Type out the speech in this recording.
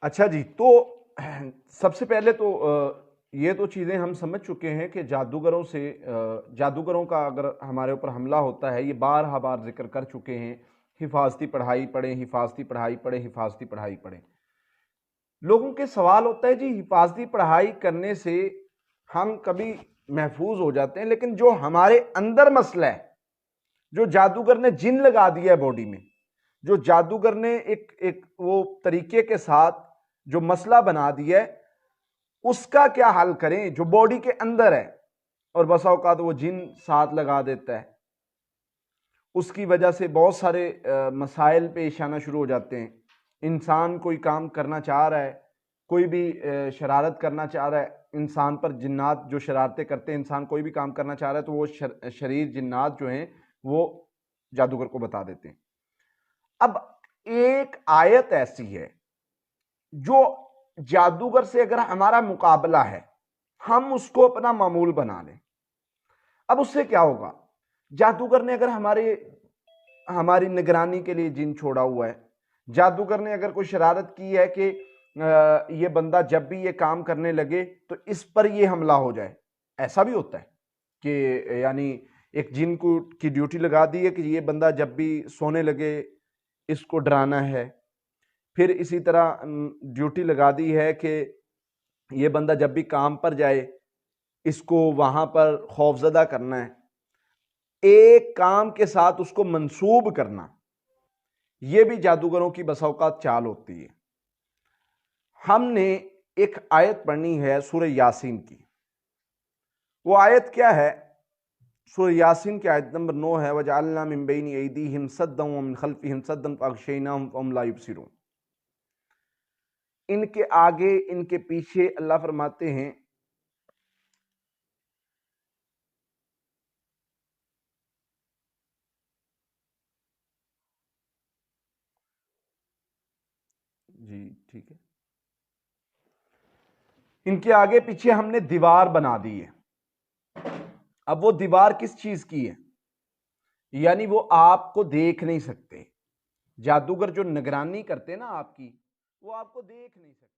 اچھا جی، تو سب سے پہلے تو یہ تو چیزیں ہم سمجھ چکے ہیں کہ جادوگروں کا اگر ہمارے اوپر حملہ ہوتا ہے، یہ بارہا بار ذکر کر چکے ہیں، حفاظتی پڑھائی پڑھیں، حفاظتی پڑھائی پڑھیں، حفاظتی پڑھائی پڑھیں۔ لوگوں کے سوال ہوتا ہے جی حفاظتی پڑھائی کرنے سے ہم کبھی محفوظ ہو جاتے ہیں، لیکن جو ہمارے اندر مسئلہ ہے، جو جادوگر نے جن لگا دیا ہے باڈی میں، جو جادوگر نے ایک وہ طریقے کے ساتھ جو مسئلہ بنا دیا ہے، اس کا کیا حل کریں جو باڈی کے اندر ہے، اور بسا اوقات وہ جن ساتھ لگا دیتا ہے، اس کی وجہ سے بہت سارے مسائل پیش آنا شروع ہو جاتے ہیں۔ انسان کوئی کام کرنا چاہ رہا ہے، کوئی بھی شرارت کرنا چاہ رہا ہے، انسان پر جنات جو شرارتیں کرتے ہیں، انسان کوئی بھی کام کرنا چاہ رہا ہے تو وہ شریر جنات جو ہیں وہ جادوگر کو بتا دیتے ہیں۔ اب ایک آیت ایسی ہے جو جادوگر سے اگر ہمارا مقابلہ ہے، ہم اس کو اپنا معمول بنا لیں، اب اس سے کیا ہوگا؟ جادوگر نے اگر ہماری نگرانی کے لیے جن چھوڑا ہوا ہے، جادوگر نے اگر کوئی شرارت کی ہے کہ یہ بندہ جب بھی یہ کام کرنے لگے تو اس پر یہ حملہ ہو جائے، ایسا بھی ہوتا ہے کہ یعنی ایک جن کی ڈیوٹی لگا دی ہے کہ یہ بندہ جب بھی سونے لگے اس کو ڈرانا ہے، پھر اسی طرح ڈیوٹی لگا دی ہے کہ یہ بندہ جب بھی کام پر جائے اس کو وہاں پر خوف زدہ کرنا ہے، ایک کام کے ساتھ اس کو منسوب کرنا، یہ بھی جادوگروں کی بسا اوقات چال ہوتی ہے۔ ہم نے ایک آیت پڑھنی ہے سورہ یاسین کی، وہ آیت کیا ہے؟ سورہ یاسین کی آیت نمبر 9 ہے، وَجَعَلْنَا مِن بَيْنِ أَيْدِيهِمْ سَدًّا وَمِن خَلْفِهِمْ سَدًّا فَأَغْشَيْنَاهُمْ فَهُمْ لَا يُبْصِرُونَ۔ ان کے آگے ان کے پیچھے اللہ فرماتے ہیں جی ٹھیک ہے، ان کے آگے پیچھے ہم نے دیوار بنا دی ہے۔ اب وہ دیوار کس چیز کی ہے؟ یعنی وہ آپ کو دیکھ نہیں سکتے، جادوگر جو نگرانی کرتے نا آپ کی، وہ آپ کو دیکھ نہیں سکتے۔